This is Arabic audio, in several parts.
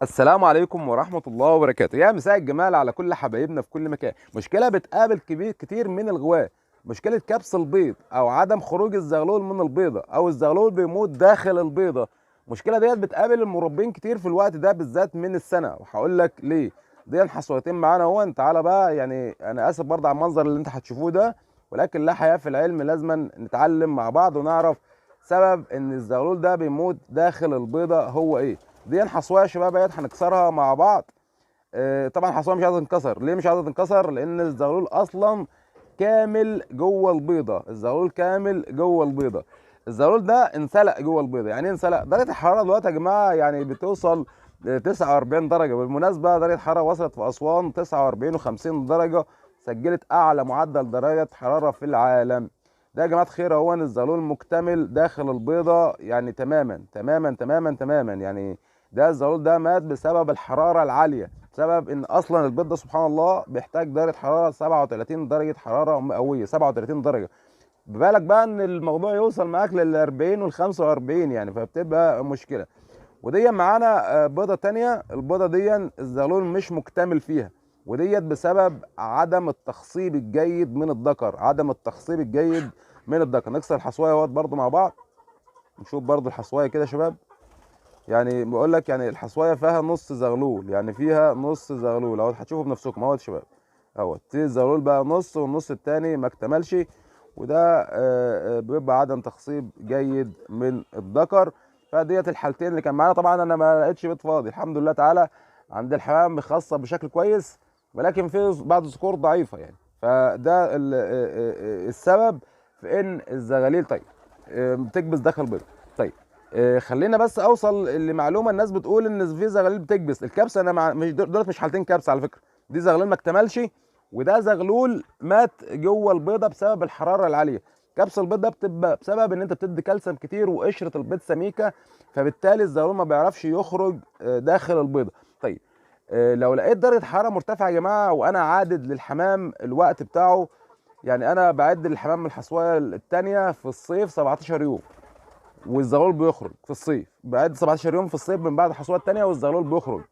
السلام عليكم ورحمة الله وبركاته. يا مساء الجمال على كل حبايبنا في كل مكان. مشكلة بتقابل كتير من الغواة، مشكلة كبس البيض أو عدم خروج الزغلول من البيضة، أو الزغلول بيموت داخل البيضة. المشكلة ديت بتقابل المربين كتير في الوقت ده بالذات من السنة، وهقول لك ليه. دي حصوتين معانا اهو. تعالى بقى، يعني أنا آسف برضه على المنظر اللي أنت هتشوفوه ده، ولكن لا حياة في العلم، لازم نتعلم مع بعض ونعرف سبب إن الزغلول ده بيموت داخل البيضة هو إيه. دي حصويه يا شباب اهيت هنكسرها مع بعض. طبعا الحصويه مش عايزه تنكسر. ليه مش عايزه تنكسر؟ لان الزغلول اصلا كامل جوه البيضه. الزغلول كامل جوه البيضه. الزغلول ده انسلق جوه البيضه. يعني ايه انسلق؟ درجه الحراره دلوقتي يا جماعه يعني بتوصل ل 49 درجه. بالمناسبه درجه الحراره وصلت في اسوان 49 و50 درجه، سجلت اعلى معدل درجه حراره في العالم. ده يا جماعه خير، هو ان الزغلول مكتمل داخل البيضه، يعني تماما تماما تماما تماما. يعني ده الزغلول ده مات بسبب الحراره العاليه، بسبب ان اصلا البيض ده سبحان الله بيحتاج درجه حراره 37 درجه حراره مئويه. 37 درجه. ببالك بقى ان الموضوع يوصل معاك لل 40 وال 45، يعني فبتبقى مشكله. ودي معانا بيضه تانية. البيضه دي الزغلول مش مكتمل فيها، وديت بسبب عدم التخصيب الجيد من الذكر. عدم التخصيب الجيد من الذكر. نكسر الحصوايه اهوت برضو مع بعض، نشوف برضو الحصوايه كده يا شباب. يعني بقول لك يعني الحصوايه فيها نص زغلول، يعني فيها نص زغلول اهو، هتشوفوا بنفسكم اهوت يا شباب. اهوت في الزغلول بقى نص، والنص التاني ما اكتملش. وده بيبقى عدم تخصيب جيد من الذكر. فديت الحالتين اللي كان معانا. طبعا انا ما لقيتش بيض فاضي الحمد لله تعالى. عند الحمام مخصب بشكل كويس، ولكن في بعض الذكور ضعيفه يعني. فده السبب في ان الزغاليل طيب بتكبس داخل البيض. طيب خلينا بس اوصل لمعلومه. الناس بتقول ان في زغاليل بتكبس. الكبس انا مش دولت مش حالتين كبس على فكره. دي زغلول ما اكتملش، وده زغلول مات جوه البيضه بسبب الحراره العاليه. كبس البيض ده بتبقى بسبب ان انت بتدي كالسيوم كتير وقشره البيض سميكه، فبالتالي الزغلول ما بيعرفش يخرج داخل البيضه. طيب لو لقيت درجه حراره مرتفعه يا جماعه، وانا عادد للحمام الوقت بتاعه، يعني انا بعد للحمام من الحصوايه الثانيه في الصيف 17 يوم، والزغلول بيخرج في الصيف. بعد 17 يوم في الصيف من بعد الحصوله الثانيه والزغلول بيخرج.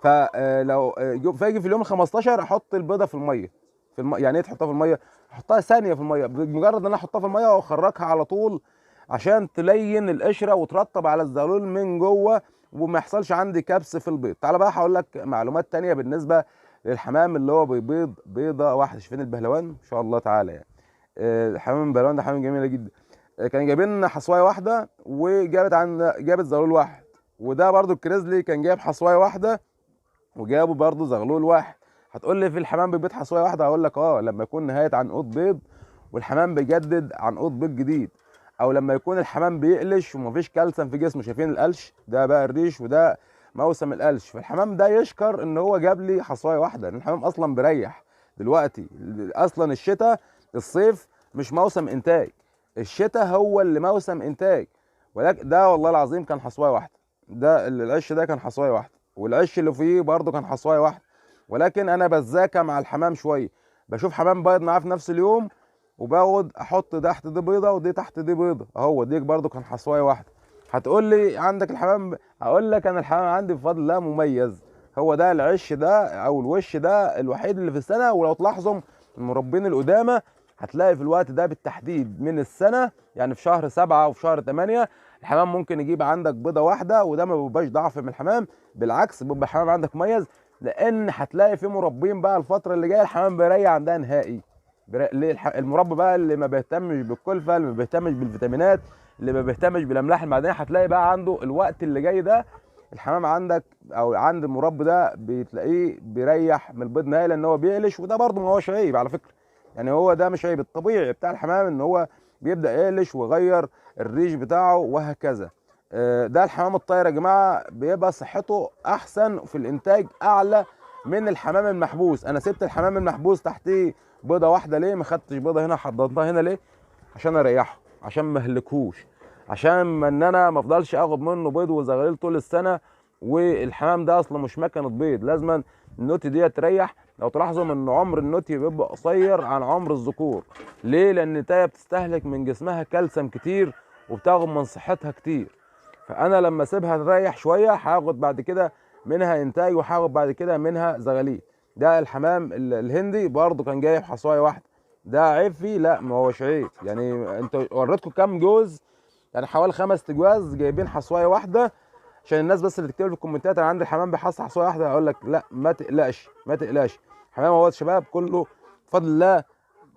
فلو فاجي في اليوم ال 15 احط البيضه في الميه. يعني ايه تحطها في الميه؟ احطها ثانيه في الميه. بمجرد ان انا احطها في الميه واخرجها على طول، عشان تلين القشره وترطب على الزغلول من جوه، وما يحصلش عندي كبس في البيض. تعال بقى هقول لك معلومات تانية بالنسبه للحمام اللي هو بيبيض بيضه واحده. شايفين البهلوان ان شاء الله تعالى يعني. حمام البهلوان ده حمام جميله جدا. كان جايبين حصوايه واحده، جابت زغلول واحد. وده برضو الكريزلي كان جايب حصوايه واحده، وجابوا برضو زغلول واحد. هتقول لي في الحمام بيبيض حصوايه واحده؟ هقول لك اه، لما يكون نهايه عنقود بيض والحمام بيجدد عنقود بيض جديد، او لما يكون الحمام بيقلش ومفيش كالسيوم في جسمه. شايفين القلش ده بقى الريش، وده موسم القلش. فالحمام ده يشكر ان هو جاب لي حصوايه واحده، لان الحمام اصلا بيريح دلوقتي. اصلا الشتاء، الصيف مش موسم انتاج، الشتاء هو اللي موسم انتاج. ولكن ده والله العظيم كان حصوايه واحده. ده العش ده كان حصوايه واحده، والعش اللي فيه برضه كان حصوايه واحده. ولكن انا بذاكى مع الحمام شويه، بشوف حمام بيض معاه في نفس اليوم، وبقعد احط تحت دي بيضه ودي تحت دي بيضه. اهو ديك برضه كان حصوايه واحده. هتقول لي عندك الحمام، هقول لك انا الحمام عندي بفضل الله مميز. هو ده العش ده او الوش ده الوحيد اللي في السنه. ولو تلاحظوا المربين القدامى هتلاقي في الوقت ده بالتحديد من السنه، يعني في شهر 7 وفي شهر 8، الحمام ممكن يجيب عندك بيضه واحده. وده ما بيبقاش ضعف من الحمام، بالعكس بيبقى الحمام عندك مميز. لان هتلاقي في مربين بقى الفتره اللي جايه الحمام بيريح عندها نهائي. ليه؟ المربي بقى اللي ما بيهتمش بالكلفه، اللي ما بيهتمش بالفيتامينات، اللي ما بيهتمش بالاملاح المعدنيه، هتلاقي بقى عنده الوقت اللي جاي ده الحمام عندك او عند المربي ده بتلاقيه بيريح من البيض نهائي، لان هو بيقلش. وده برضه ما هوش عيب على فكره، يعني هو ده مش عيب. الطبيعي بتاع الحمام ان هو بيبدا يقلش ويغير الريش بتاعه وهكذا. ده الحمام الطاير يا جماعه بيبقى صحته احسن في الانتاج اعلى من الحمام المحبوس. انا سبت الحمام المحبوس تحتيه بيضه واحده ليه؟ ما خدتش بيضه هنا حضنتها هنا ليه؟ عشان اريحه، عشان ما اهلكهوش، عشان ما ان انا ما افضلش اخد منه بيض وزغاليل طول السنه. والحمام ده اصلا مش مكنه بيض، لازما النوتي دي تريح. لو تلاحظوا ان عمر النوتي بيبقى قصير عن عمر الذكور. ليه؟ لان النتايه بتستهلك من جسمها كالسيوم كتير، وبتاخد من صحتها كتير. فانا لما اسيبها تريح شويه هاخد بعد كده منها انتاج، وهاخد بعد كده منها زغاليل. ده الحمام الهندي برضو كان جايب حصوايه واحده. ده عيب فيه؟ لا، ما هوش عيب. يعني انت وريتكم كام جوز؟ يعني حوالي 5 تجواز جايبين حصوايه واحده. عشان الناس بس اللي تكتب في الكومنتات انا عندي الحمام بيحصل حصوايه واحده، اقول لك لا، ما تقلقش ما تقلقش. الحمام هو الشباب كله بفضل الله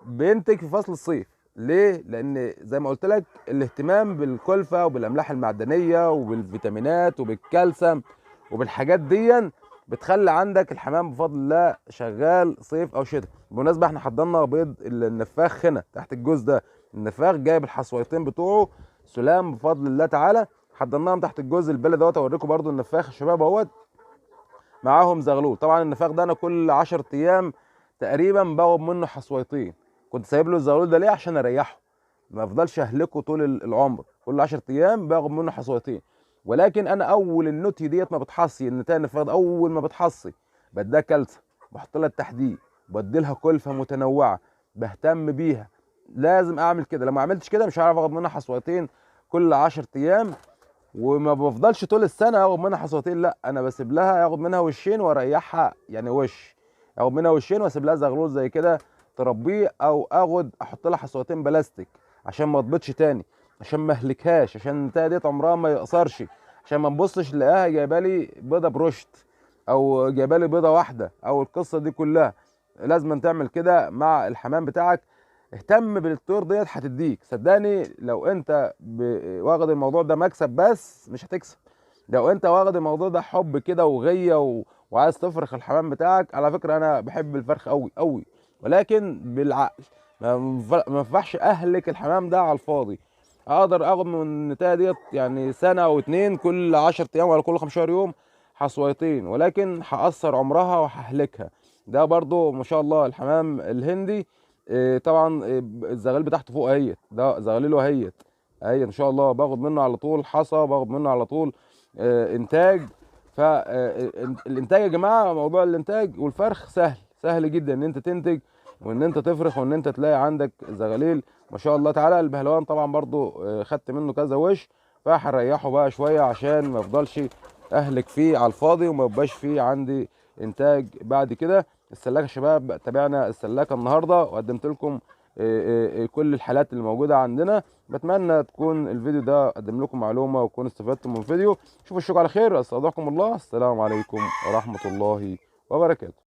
بينتج في فصل الصيف. ليه؟ لان زي ما قلت لك الاهتمام بالكلفه وبالاملاح المعدنيه وبالفيتامينات وبالكالسيوم وبالحاجات دي بتخلي عندك الحمام بفضل الله شغال صيف او شتاء. بالمناسبه احنا حضرنا بيض النفاخ هنا تحت الجوز ده. النفاخ جايب الحصويتين بتوعه سلام بفضل الله تعالى، حضرناهم تحت الجوز البلد دوت. اوريكم برضو النفاخ الشباب اهوت معاهم زغلول. طبعا النفاخ ده انا كل 10 ايام تقريبا باخد منه حصويتين. كنت سايب له الزغلول ده ليه؟ عشان اريحه، ما افضلش اهلكه طول العمر. كل 10 ايام باخد منه حصويتين. ولكن انا اول النوتي ديت ما بتحصي، النتايه النفاخ ده اول ما بتحصي بديها كالسيوم، بحط لها التحديد، بدي لها كلفه متنوعه، بهتم بيها. لازم اعمل كده. لو ما عملتش كده مش هعرف اخد منها حصويتين كل 10 ايام. وما بفضلش طول السنه اخد منها حصوتين، لا، انا بسيب لها اخد منها وشين واريحها. يعني وش اخد منها وشين واسيب لها زغلول زي كده تربيه، او احط لها حصوتين بلاستيك عشان ما تبيضش تاني، عشان ما اهلكهاش، عشان النتايه ديت عمرها ما يقصرش، عشان ما نبصش نلاقيها جايبه لي بيضه برشت او جايبه لي بيضه واحده او القصه دي كلها. لازم تعمل كده مع الحمام بتاعك. اهتم بالطيور ديت هتديك، صدقني. لو انت واخد الموضوع ده مكسب بس مش هتكسب. لو انت واخد الموضوع ده حب كده وغيه وعايز تفرخ الحمام بتاعك. على فكره انا بحب الفرخ قوي قوي، ولكن بالعقل. ما ينفعش اهلك الحمام ده على الفاضي. اقدر اخد من النتايه ديت يعني سنه او اتنين كل 10 ايام ولا كل 15 يوم حصويتين، ولكن هقصر عمرها وههلكها. ده برضو ما شاء الله الحمام الهندي. طبعا الزغال بتاعته فوق اهيت، ده زغاليله اهيت ان شاء الله. باخد منه على طول حصى، باخد منه على طول انتاج. فالانتاج يا جماعه، موضوع الانتاج والفرخ سهل سهل جدا ان انت تنتج وان انت تفرخ وان انت تلاقي عندك زغاليل ما شاء الله تعالى. البهلوان طبعا برضو خدت منه كذا وش، فهريحه بقى شويه عشان ما يفضلش اهلك فيه على الفاضي وما يبقاش فيه عندي انتاج بعد كده. السلاكه يا شباب، تابعنا السلاكه النهارده وقدمت لكم كل الحالات اللي موجوده عندنا. بتمنى تكون الفيديو ده قدم لكم معلومه وتكونوا استفدتم من الفيديو. شوفوا الشغل على خير، استودعكم الله، السلام عليكم ورحمه الله وبركاته.